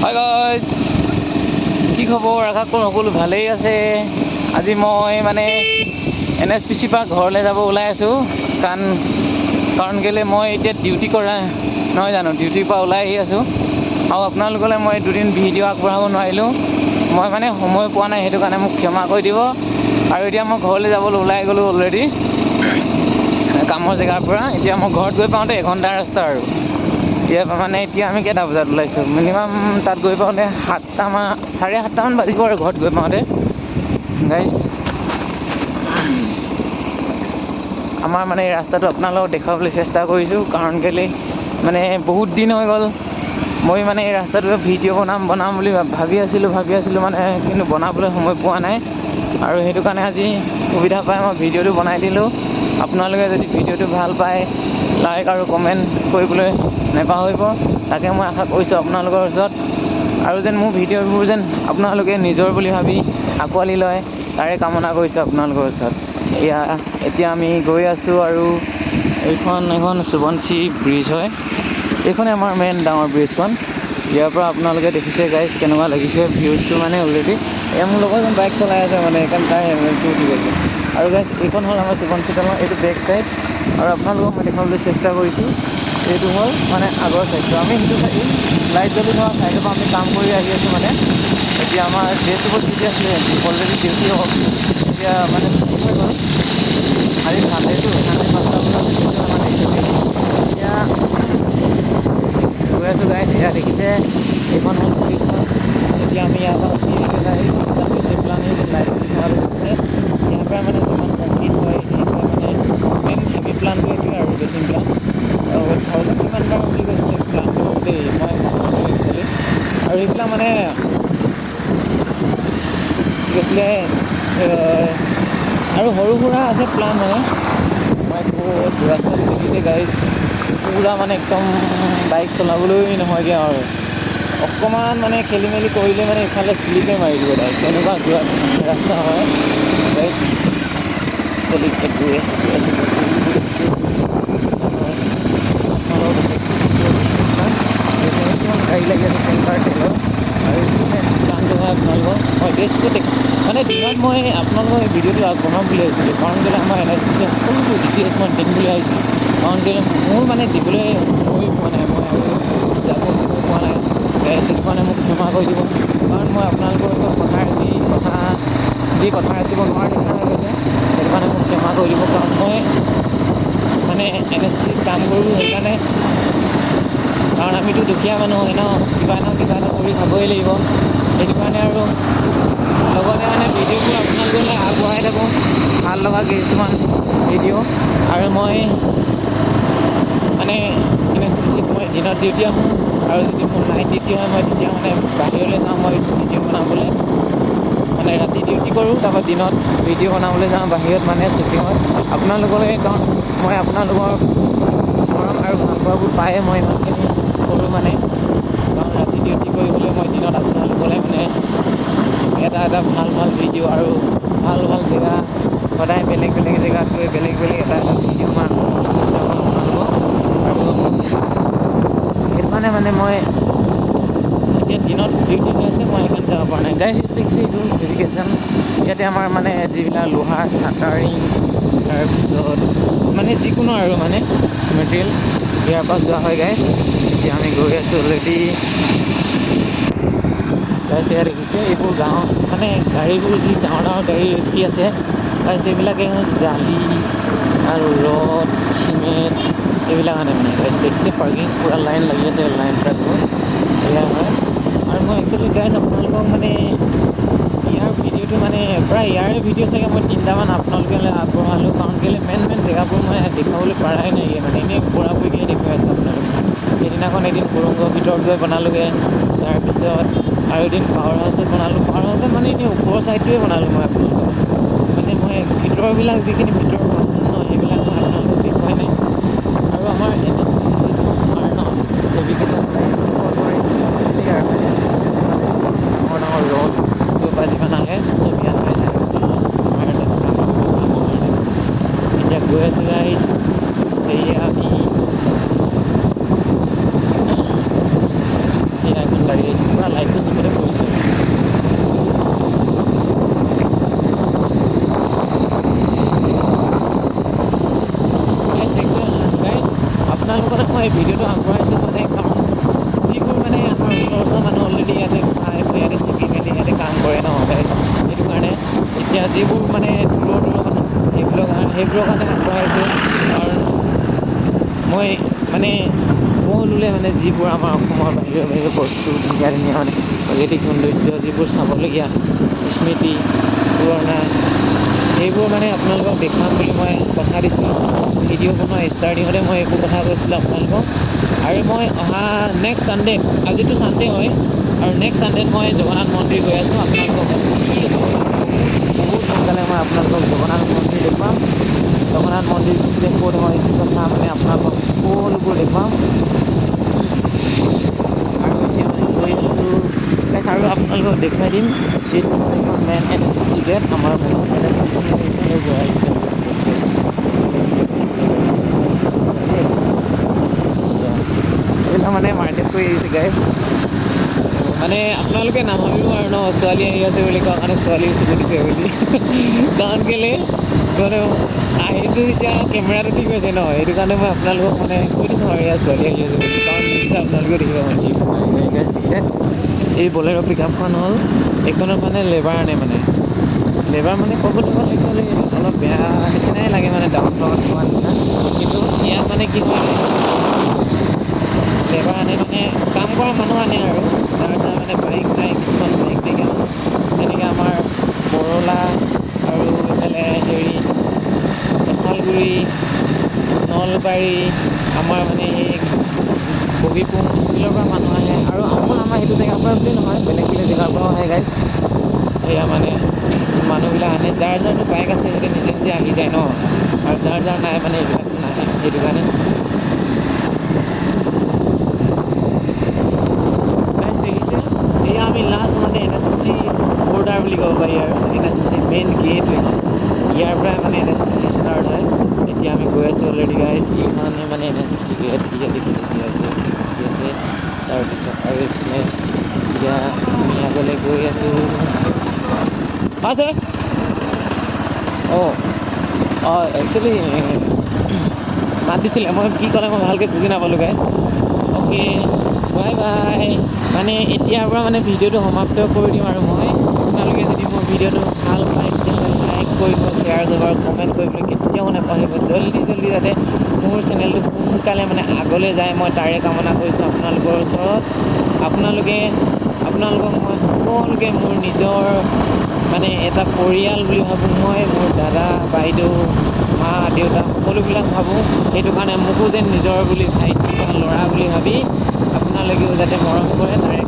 Hi guys, কি খবৰ? আশা কৰোঁ সকলো ভালেই আছে। আজি মই মানে NSPC পৰা ঘৰলৈ যাব ওলাই আছোঁ। কাৰণ কেলৈ মই এতিয়া ডিউটি কৰা নহয় জানো, ডিউটিৰ পৰা ওলাই আহি আছোঁ। আৰু আপোনালোকলৈ মই দুদিন ভিডিঅ' আগবঢ়াব নোৱাৰিলোঁ, মই মানে সময় পোৱা নাই, সেইটো কাৰণে মোক ক্ষমা কৰি দিব। আৰু এতিয়া মই ঘৰলৈ যাবলৈ ওলাই গ'লোঁ অলৰেডি কামৰ জেগাৰ পৰা। এতিয়া মই ঘৰত গৈ পাওঁতে এঘণ্টাৰ ৰাস্তা আৰু মানে এতিয়া আমি কেইটা বজাত ওলাইছোঁ, মিনিমাম তাত গৈ পাওঁতে 7:30 বাজিব আৰু ঘৰত গৈ পাওঁতে। গাইজ, আমাৰ মানে এই ৰাস্তাটো আপোনালোকক দেখুৱাবলৈ চেষ্টা কৰিছোঁ, কাৰণ কেলৈ মানে বহুত দিন হৈ গ'ল মই মানে এই ৰাস্তাটোৱে ভিডিঅ' বনাম বুলি ভাবি আছিলোঁ মানে, কিন্তু বনাবলৈ সময় পোৱা নাই। আৰু সেইটো কাৰণে আজি সুবিধা পাই মই ভিডিঅ'টো বনাই দিলোঁ। আপোনালোকে যদি ভিডিঅ'টো ভাল পায়, লাইক আৰু কমেণ্ট কৰিবলৈ নেপাহৰিব, তাকে মই আশা কৰিছোঁ আপোনালোকৰ ওচৰত। আৰু যেন মোৰ ভিডিঅ'বোৰ যেন আপোনালোকে নিজৰ বুলি ভাবি আঁকোৱালি লয়, তাৰে কামনা কৰিছোঁ আপোনালোকৰ ওচৰত। এতিয়া আমি গৈ আছোঁ আৰু এখন সোৱণশিৰি ব্ৰিজ হয়। এইখনে আমাৰ মেইন ডাঙৰ ব্ৰিজখন। ইয়াৰ পৰা আপোনালোকে দেখিছে গাইজ কেনেকুৱা লাগিছে ভিউজটো, মানে অলৰেডি মোৰ লগত যেন বাইক চলাই আছে মানে, সেইকাৰণে তাৰ হেলমেটটো উঠি গৈছে। আৰু গাইজ, এইখন হ'ল আমাৰ সোৱণশিৰি দলং, এইটো বেক চাইড। আৰু আপোনালোকক মই দেখাবলৈ চেষ্টা কৰিছোঁ, এইটো হ'ল মানে আগৰ চাইডটো। আমি সেইটো চাইড লাইট জ্বলি থকা চাইডৰ পৰা আমি কাম কৰি আহি আছোঁ মানে। এতিয়া আমাৰ ড্ৰেছবোৰ ডিউটি আছিলে, অলৰেডি ডিউটি হ'ল, এতিয়া মানে ছুটি হৈ গ'ল। আজি চানডেটো, চানডে 5টা বজাত মানে এতিয়া গৈ আছোঁ গাইজ। এয়া দেখিছে, এইখন হ'ল ব্ৰিজখন। এতিয়া আমি ইয়াৰ পৰা উঠি বেচিক প্লান লাইট জ্বলি থকাটো দেখিছে। ইয়াৰ পৰা মানে যিমান কমপ্লিট হয়, মানে মেইন হেভি প্লানটো এইটোৱে আৰু বেচিক প্লান। 1000 কিমান বাৰ বুলি কৈছিলে প্লানটো দেই, মই একচুৱেলি। আৰু এইবিলাক মানে কি কৈছিলে, আৰু সৰু সুৰা আছে প্লান মানে। মই বহুত ৰাস্তাটো দেখিছে গাইজ, পুৰা মানে একদম বাইক চলাবলৈ নহয়গৈ আৰু। অকণমান মানে খেলি মেলি কৰিলে মানে ইফালে শ্লিপে মাৰি দিব ডাইৰেক্ট, তেনেকুৱা ৰাস্তা হয় গাইজ। গৈ আছোঁ গাড়ী লাগি আছে টেংকাৰ তেলৰ। আৰু প্লানটো হয় আপোনালোকৰ, মই ড্ৰেছটো মানে দিনত মই আপোনালোকক এই ভিডিঅ'টো আগবঢ়াম বুলি ভাবিছিলোঁ, কাৰণ কেলৈ আমাৰ NSPC সকলোবোৰ ডিটেইলছ মই দিম বুলি ভাবিছিলোঁ। কাৰণ কেলৈ মোৰ মানে দিবলৈ সময় পোৱা নাই, মই আৰু যাব সময় পোৱা নাই গাইজ, সেইটো কাৰণে মোক ক্ষমা কৰি দিব। কাৰণ মই আপোনালোকৰ ওচৰত কথা ৰাখিব নোৱাৰা নিচিনা হৈ গৈছে, সেইটো কাৰণে মোক ক্ষমা কৰি দিব। কাৰণ মই মানে NSPCত কাম কৰোঁ সেইকাৰণে, কাৰণ আমিতো দুখীয়া মানুহ হয় ন, কিবা এটা কৰি খাবই লাগিব। সেইটো কাৰণে আৰু লগতে মানে ভিডিঅ'বোৰ আপোনালোকলৈ আগবঢ়াই থাকোঁ, ভাল লগা কিছুমান ভিডিঅ'। আৰু মই মানে NSPCত মই দিনত ডিউটি আহোঁ, আৰু যদি মোৰ নাইট ডিউটি হয় মই তেতিয়া মানে বাহিৰলৈ যাওঁ মই ভিডিঅ' বনাবলৈ। মানে ৰাতি ডিউটি কৰোঁ, তাৰপৰা দিনত ভিডিঅ' বনাবলৈ যাওঁ বাহিৰত, মানে শ্বুটিঙত আপোনালোকলৈ। কাৰণ মই আপোনালোকৰ মৰম আৰু ভাল পোৱাবোৰ পায়ে মই ইমানখিনি কৰোঁ মানে। কাৰণ ৰাতি ডিউটি কৰিবলৈ মই দিনত আপোনালোকলৈ মানে এটা ভাল ভিডিঅ' আৰু ভাল জেগা, সদায় বেলেগ জেগাত গৈ বেলেগ এটা ভিডিঅ' মই আগবঢ়াবলৈ চেষ্টা কৰোঁ আপোনালোকক। আৰু সেইটো কাৰণে মানে মই এতিয়া দিনত ডিউটি হৈ আছে, মই সেইকাৰণে যাব পৰা নাই গাইজ। দেখিছে এইটো ভেৰিফিকেশ্যন, ইয়াতে আমাৰ মানে যিবিলাক লোহাৰ চাটাৰিং, তাৰপিছত মানে যিকোনো আৰু মানে মেটেৰিয়েল ইয়াৰ পৰা যোৱা হয় গাইজ। এতিয়া আমি গৈ আছোঁ অলৰেডি গাইজ। ইয়াত দেখিছে এইবোৰ গাঁও মানে গাড়ীবোৰ, যি ডাঙৰ গাড়ী ৰখি আছে গাইজ, এইবিলাকে হ'ল জালি আৰু ৰড, চিমেণ্ট, এইবিলাক মানে গাইজ দেখিছে। পাৰ্কিং পূৰা লাইন লাগি আছে, লাইন ট্ৰাকবোৰ এয়া হয়। আৰু মই একচুৱেলি গাইজ আপোনালোকক মানে ইয়াৰ ভিডিঅ'টো মানে প্ৰায় ইয়াৰে ভিডিঅ' চাগে মই 3টামান আপোনালোকলৈ আগবঢ়ালোঁ, কাৰণ কেলৈ মেইন জেগাবোৰ মই দেখুৱাবলৈ পৰাই নাই, মানে এনেই পুৰাপুৰিকৈ দেখুৱাই আছোঁ আপোনালোকক। সেইদিনাখন এদিন সুৰংগৰ ভিতৰত গৈ বনালোঁগৈ, তাৰপিছত আৰু এদিন পাৱাৰ হাউচত বনালোঁ। পাৱাৰ হাউচত মানে এনেই ওপৰৰ ছাইডটোৱে বনালোঁ মই আপোনালোকক, মানে মই ভিতৰবিলাক যিখিনি ভিতৰৰ ফাংচন ন, সেইবিলাক মই আপোনালোকক দেখুৱাই নাই। আৰু আমাৰ NSPC যিটো চুমাৰ ন, ফেব্ৰিকেশ্যন ডাঙৰ ৰড য'ৰ পৰা যিমান আহে চব ইয়াত পাই যায় আমাৰ কামৰ কাৰণে। এতিয়া গৈ আছোঁ গাইজ, সেয়া আমি গাড়ী আহিছে পূৰা লাইটটো চকুতে পৰিছে গাইজ আপোনালোকৰ মই এই ভিডিঅ'টো আগবঢ়াইছোঁ মানে কাৰণ যিবোৰ মানে আমাৰ ওচৰৰ মানুহ অলৰেডি ইয়াতে ইয়াতে থাকি মেলি ইয়াতে কাম কৰে ন গাইজ সেইটো কাৰণে এতিয়া যিবোৰ মানে দূৰৰ মানুহ সেইবোৰৰ কাৰণে আগবঢ়াইছোঁ আৰু মই মানে সকলোলে মানে যিবোৰ আমাৰ অসমৰ বাহিৰৰ বস্তু ধুনীয়া ধুনীয়া মানে প্ৰাকৃতিক সৌন্দৰ্য যিবোৰ চাবলগীয়া স্মৃতি পুৰণা সেইবোৰ মানে আপোনালোকক দেখুৱাম বুলি মই কথা দিছিলোঁ ভিডিঅ' বনোৱা ষ্টাৰ্টিঙতে মই একো কথা কৈছিলোঁ আপোনালোকক আৰু মই অহা নেক্সট ছানডে আজিতো ছানডে হয় আৰু নেক্সট ছানডেত মই জগন্নাথ মন্দিৰ গৈ আছোঁ আপোনালোকক বহুত সোনকালে মই আপোনালোকক জগন্নাথ মন্দিৰ দেখুৱাম জগন্নাথ মন্দিৰ যে ক'ত হয় কি কথা মানে আপোনালোকক সকলোবোৰ দেখুৱাম আৰু এতিয়া মানে গৈ আছোঁ আৰু আপোনালোকক দেখুৱাই দিম এইটো মেইন NSPC গেট আমাৰ NSPC গৈ আহিছে এইবিলাক মানে মাৰ্কেট কৰি আহিছে গাই মানে আপোনালোকে নাভাবিব আৰু ন ছোৱালী আহি আছে বুলি কোৱা কাৰণে ছোৱালী চকু দিছে বুলি কাৰণ কেলৈ মানে আহিছোঁ যেতিয়া কেমেৰাটো ঠিক হৈছে ন সেইটো কাৰণে মই আপোনালোকক মানে কৈ দিছোঁ আৰু ইয়াৰ ছোৱালী আহি আছে বুলি কাৰণ নিশ্চয় আপোনালোকেও দেখিব মানে এই বলেৰ' পিকআপখন হ'ল এইখনত মানে লেবাৰ আনে মানে লেবাৰ মানে ক'বলৈ গ'লে একচুৱেলি অলপ বেয়া নিচিনাই লাগে মানে ডাউন লগত হোৱা নিচিনা কিন্তু ইয়াত মানে কি হয় লেবাৰ আনে মানে কাম কৰা মানুহ আনে আৰু যাৰ মানে বাইক নাই কিছুমান বাইক নাইকিয়া মানুহ যেনেকৈ আমাৰ বৰলা আৰু এইফালে হেৰি কঁঠালগুৰি নলবাৰী আমাৰ মানে এই বগীপুং সেইফালৰ পৰা মানুহ আহে আৰু অকল আমাৰ সেইটো জেগাৰ পৰা বুলি নহয় বেলেগ জেগাৰ পৰাও আহে গাইজ সেয়া মানে মানুহবিলাক আনে যাৰ যাৰতো বাইক আছে সিহঁতে নিজে নিজে আহি যায় ন আৰু যাৰ যাৰ নাই মানে এইবিলাক নাহে সেইটো কাৰণে দেখিছে এয়া আমি লাষ্ট মানে NSPC বৰ্ডাৰ বুলি ক'ব পাৰি আৰু NSPC মেইন গেট ইয়াৰ পৰাই মানে NSPC ষ্টাৰ্ট হয় এতিয়া আমি গৈ আছোঁ অলৰেডি গাইজ ইমানে মানে NSPC গেট এতিয়া দেখিছে আছে তাৰপিছত আৰু এইফালে এতিয়া আমি আগলৈ গৈ আছোঁ আছে একচুৱেলি মাত দিছিলে মই কি ক'লে মই ভালকৈ বুজি নাপালোঁ গাইজ অ'কে বাই বাই মানে এতিয়াৰ পৰা মানে ভিডিঅ'টো সমাপ্ত কৰি দিম আৰু মই আপোনালোকে যদি মোৰ ভিডিঅ'টো ভাল পায় তেতিয়াহ'লে লাইক কৰিব শ্বেয়াৰ কৰিব আৰু কমেণ্ট কৰিবলৈ কেতিয়াও নাপাহৰিব জল্দি যাতে মোৰ চেনেলটো সোনকালে মানে আগলৈ যায় মই তাৰে কামনা কৰিছোঁ আপোনালোকৰ ওচৰত আপোনালোকক মই সকলোকে মোৰ নিজৰ মানে এটা পৰিয়াল বুলি ভাবোঁ মই মোৰ দাদা বাইদেউ মা দেউতা সকলোবিলাক ভাবোঁ সেইটো কাৰণে মোকো যেন নিজৰ বুলি ভাইটি বা ল'ৰা বুলি ভাবি আপোনালোকেও যাতে মৰম কৰে তাৰে